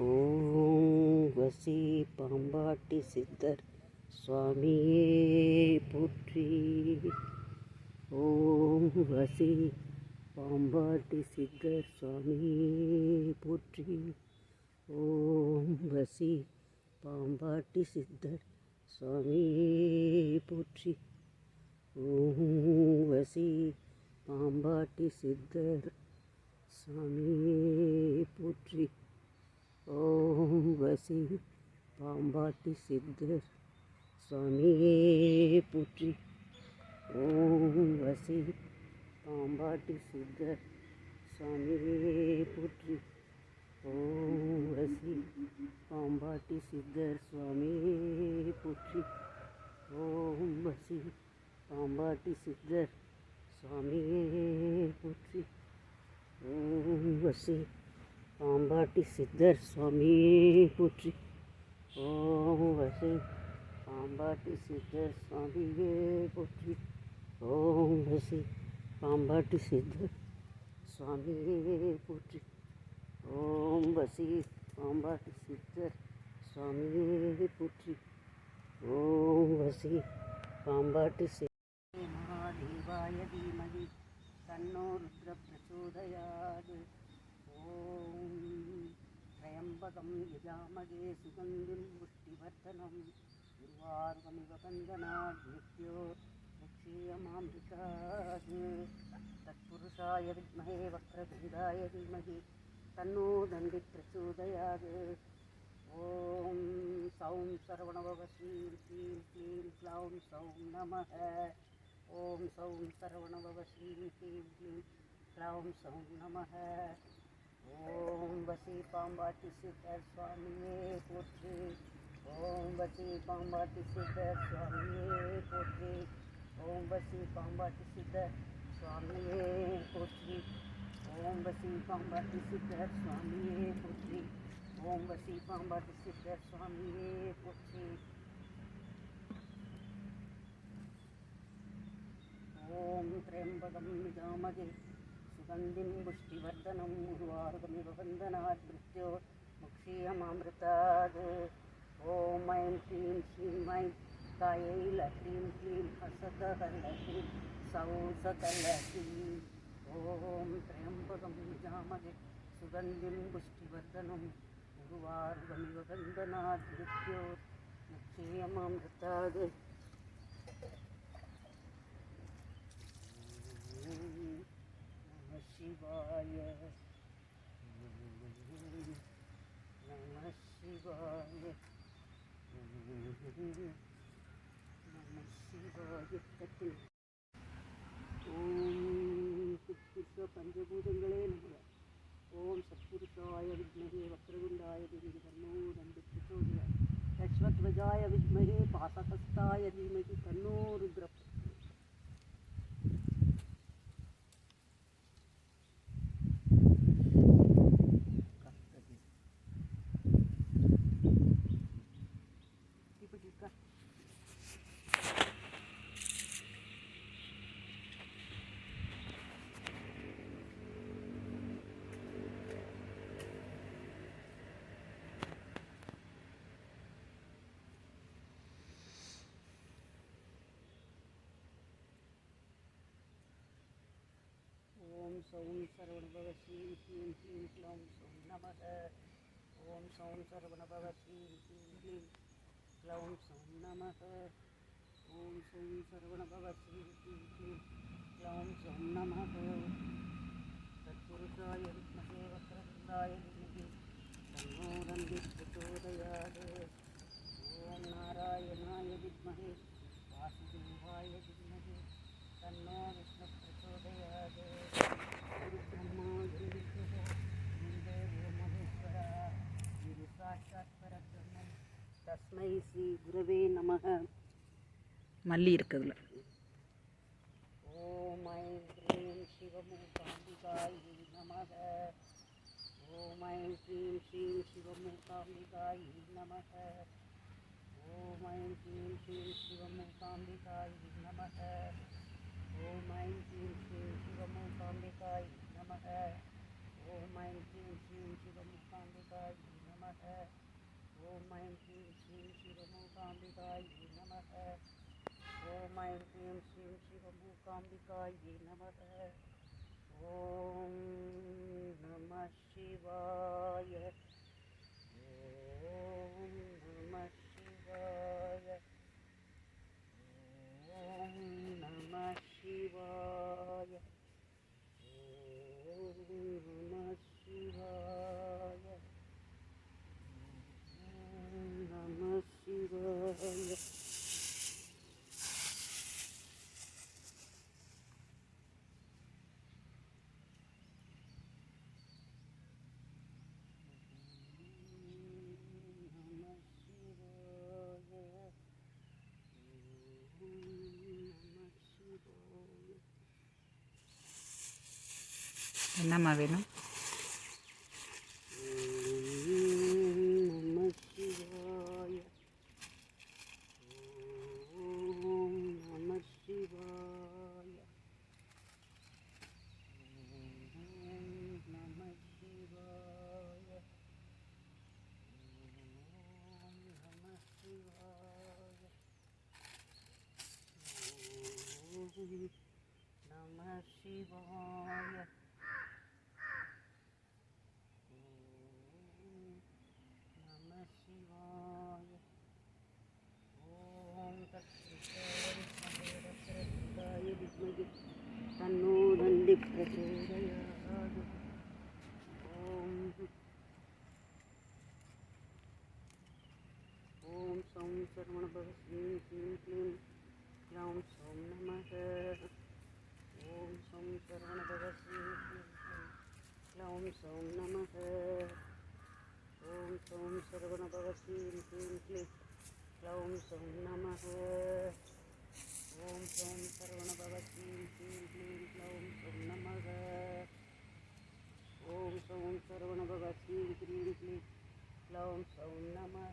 ஓம் வசி பாம்பாட்டி சித்தர் சுவாமியே போற்றி. ஓம் வசி பாம்பாட்டி சித்தர் சுவாமியே போற்றி. ஓம் வசி பாம்பாட்டி சித்தர் சுவாமியே போற்றி. ஓம் வசி பாம்பாட்டி சித்தர் சுவாமியே போற்றி. ஓம் வசி பாம்பாட்டி சித்தர் சுவாமியே போற்றி. ஓம் வசி பாம்பாட்டி சித்தர் சுவாமியே போற்றி. ஓம் வசி பாம்பாட்டி சித்தர் சுவாமியே போற்றி. ஓம் வசி பாம்பாட்டி சித்தர் சுவாமியே போற்றி. ஓம் வசி பாம்பாட்டி சித்தர் சுவாமியே போற்றி. ஓம் வசி பாம்பாட்டி சித்தர் சுவாமியே போற்றி. ஓம் வசி பாம்பாட்டி சித்தர் சுவாமியே போற்றி. ஓம் வசி பாம்பாட்டி சித்தர் சுவாமியே போற்றி. ஓம் வசி பாம்பாட்டி சித்தர் மகாதேவாய தீமகி தன்னோ ருத்ர பிரச்சோதயாத். ஓம் த்ரயம்பகம் யஜாமகே சுகந்திம் புஷ்டிவர்தனம் உர்வாருகமிவ பந்தனாத் மிருத்யோ ரக்ஷேயமாம்ருதாத். தத்புருஷாய வித்மஹே வக்ரதுண்டாய தீமகி தன்னோ தந்தி பிரச்சோதயாத். ஓம் சௌம் சரவணபவ ஸ்ரீம் க்ளீம் க்ளீம் க்ளௌம் சௌம் நமः. ஓம் சௌம் சரவணபவ ஸ்ரீம் க்ளீம் க்ளீம் க்ளௌம் சௌம் நமः. ஓம் வசி பாம்பாட்டி சித்தர் சுவாமியே போற்றி. ஓம் வசி பாம்பாட்டி சித்தர் சுவாமியே போற்றி. ஓம் வசி பாம்பாட்டி சித்தர் சுவாமியே போற்றி. ஓம் வசி பாம்பாட்டி சித்தர் சுவாமியே போற்றி. ஓம் வசி பாம்பாட்டி சித்தர் சுவாமியே போற்றி. ஓம் த்ரயம்பகம் யஜாமகே சுகந்திம் புஷ்டிவர்தனம் உர்வாருகமிவ பந்தனாத் மிருத்யோ முக்ஷீயமாம்ருதாத். ஓம் ஐம் க்ளீம் ஸ்ரீம் ஐம் காயை லக்ரீம் க்ளீம் ஹசதஹலக்ரீம் சௌசகலக்ரீம். ஓம் த்ரயம்பகம் யஜாமகே சுகந்திம் புஷ்டிவர்தனம் உர்வாருகமிவ பந்தனாத் மிருத்யோ முக்ஷீயமாம்ருதாத். சிவாய நம சிவாய நம சிவாய. ஓம் சத்புருஷ பஞ்சபூதங்களே நமக. ஓம் சத்புருஷாய வித்மஹே வக்ரதுண்டாய தீமஹி தன்னோ தந்தி பிரச்சோதயாத். அஸ்வத்வஜாய வித்மஹே பாசஹஸ்தாய தீமஹி தன்னோ ருத்ர. ஓம் சௌம் சரவணபவ ஸ்ரீம் க்ளீம் க்ளீம் க்ளௌம் சௌம் நமः. ஓம் சௌம் சரவணபவ ஸ்ரீம் க்ளீம் க்ளீம் க்ளௌம் சௌம் நமः. ஓம் சௌம் சரவணபவ ஸ்ரீம் க்ளீம் க்ளீம் க்ளௌம் சௌம் நமः. தத்புருஷாய வித்மஹே வக்ரதுண்டாய தீமஹி தன்னோ தந்தி பிரச்சோதயாத். ஓம் நாராயணாய வித்மஹே வாசுதேவாய தீமஹி தன்னோ விஷ்ணு பிரச்சோதயாத். குரு பிரம்மா குரு விஷ்ணு குரு தேவோ மகேஸ்வரா குரு சாட்சாத் பரபிரம்மம் தஸ்மை ஸ்ரீ குரவே நமः. மல்லி இருக்குதுல. ஓம் ஐம் க்ரீம் சிவமூகாம்பிகாயை நமः. ஓம் ஐம் க்ரீம் ஸ்ரீம் சிவமூகாம்பிகாயை நமः. ஓம் ஐம் க்ரீம் ஸ்ரீம் சிவமூகாம்பிகாயை நமः. ஓம் ஐம் க்ரீம் ஸ்ரீம் சிவமூகாம்பிகாயை நமः. ஓம் ஐம் க்ரீம் ஸ்ரீம் சிவமூகாம்பிகாயை நமः. ॐ ऐं ह्रीं श्रीं शिवमूकाम्बिकायै नमः। ॐ ऐं ह्रीं श्रीं शिवमूकाम्बिकायै नमः। ॐ नमः शिवाय। ॐ नमः शिवाय। ॐ नमः शिवाय। ॐ नमः शिवाय। ॐ नमः शिवाय। என்னம்மா வேணும்? Namah Shivaya. Namah Shivaya. Om Tat Sri Vidmahi Tanno Nandi Prachodayat. Om Saum Sarvana Bhava Srim Klim Klim Yaum Saum Namah. Om Saum Sarvana Bhava Srim Klim Klim Yaum Saum Namah. Om Saum Sarvana Bhava Srim Klim Klim Yaum Saum Namah. Om Saum Sarvana Bhava Srim Klim Klim Yaum Saum Namah. Om Saum Sarvana Bhava Srim Klim Klim Yaum Saum Namah.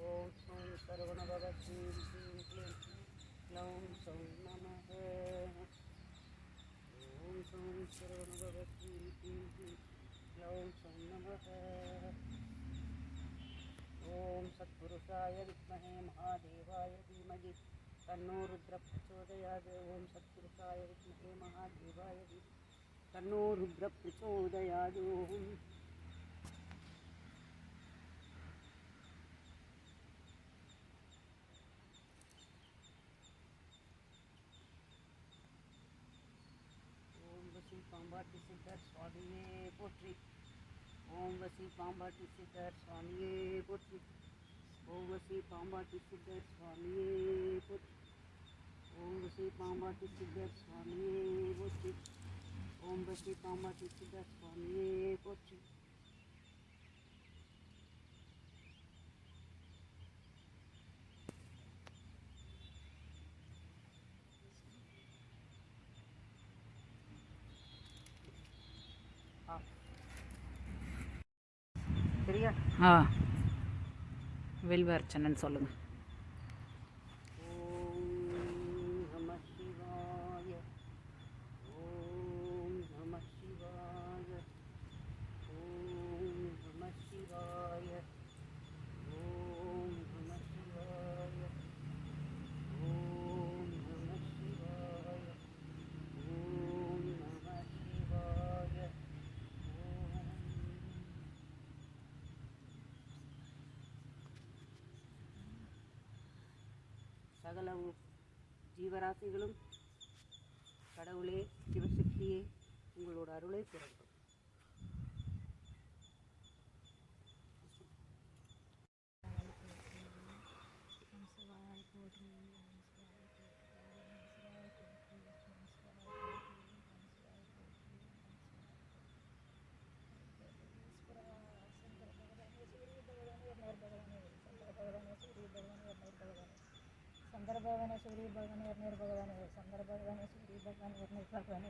Om Saum Sarvana Bhava Srim Klim Klim Yaum Saum Namah. Om Saum Sarvana Bhava Srim Klim Klim Yaum Saum Namah. Om Satpurusaya Vidmahe Mahadevaya Dhimahi Tanno Rudra Prachodayat. Om Satpurusaya Vidmahe Mahadevaya Dhimahi Tanno Rudra Prachodayat. Om Vasi Pambati Siddhar Swamiye Potri. Om Vasi Pambati Siddhar Swamiye Potri. Om Vasi Pambati Siddhar Swamiye Potri. Om Vasi Pambati Siddhar Swamiye Potri. Om Vasi Pambati Siddhar Swamiye Potri. சரியா? வில்வர்ச்சனன் சொல்லுங்க. ஓம் நம சிவாய. ஓம் நம சிவாய. ஓம் நம சிவாய. ஓம் நம சிவாய. ஓம் நம சிவாய. ஓம் நம சிவாய. சகல ஜீவராசிகளும் கடவுளே சிவசக்தியே உங்களோட அருளை பெறட்டும். शंकर भगवान सूर्य भगवान निर्णय भगवान शंकर भगवान सूर्य भगवान निर्णय भगवान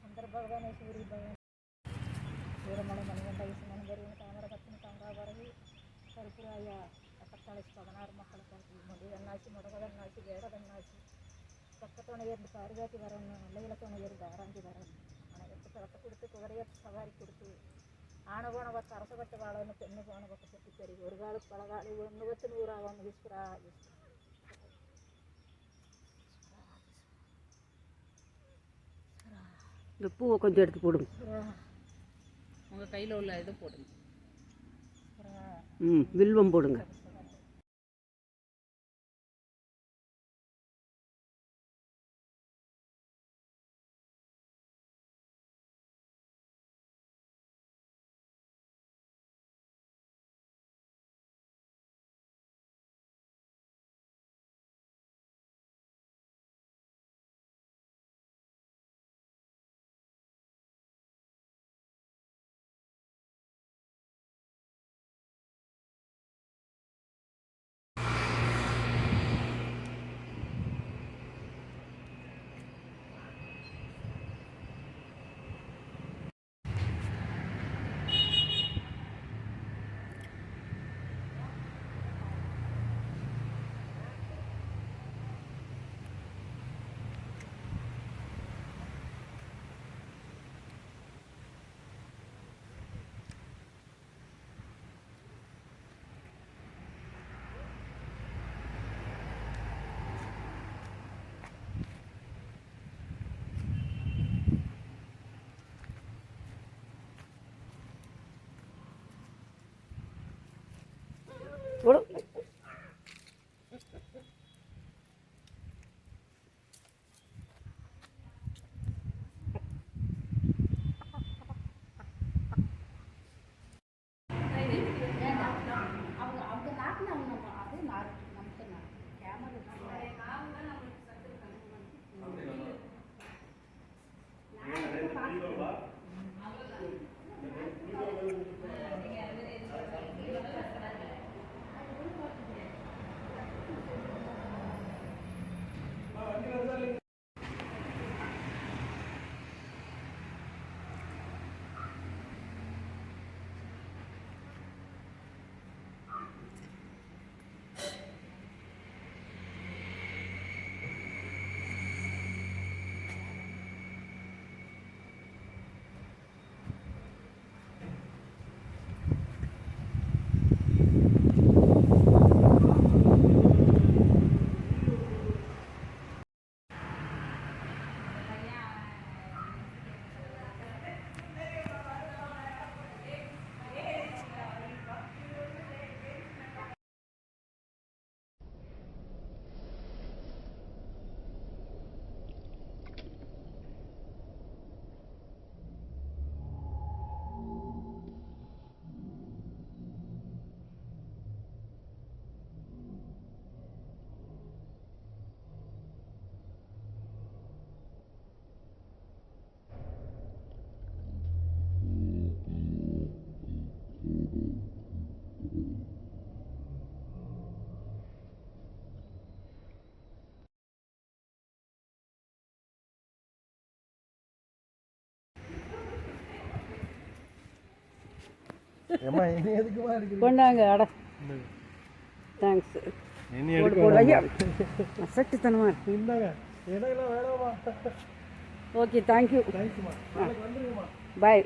शंकर भगवान सूर्य भगवान सूरमण मणिगंड ईसमन गरीब तामर कत्न कांगावरही कर्पूराय 16 மக்களுக்கு முடி அண்ணாச்சி முடகதண்ணாச்சி வேடதண்ணாச்சி பக்கத்துணையர் பார்வதி வரணும் நல்ல இலக்கணையர் தாராஞ்சி வரணும் அனைவருக்கு பிறக்க கொடுத்து குதிரையை சவாரி கொடுத்து ஆன పోన కొత్త అరసగొట్టి వాళ్ళని పెన్ను పోన కొత్త చెట్టు పెరిగి ఒరుగాలు పడగాలి ఒన్ను వచ్చి నువ్వు రావని తీసుకురా இந்த பூவை கொஞ்சம் எடுத்து போடுங்க. உங்கள் கையில் உள்ள இது போடுங்க. வில்வம் போடுங்க. போடு. கொண்டாங்க. அட தேங்க்ஸ். ஐயா அசட்டுத்தனமா ஓகே தேங்க்யூ. பாய்.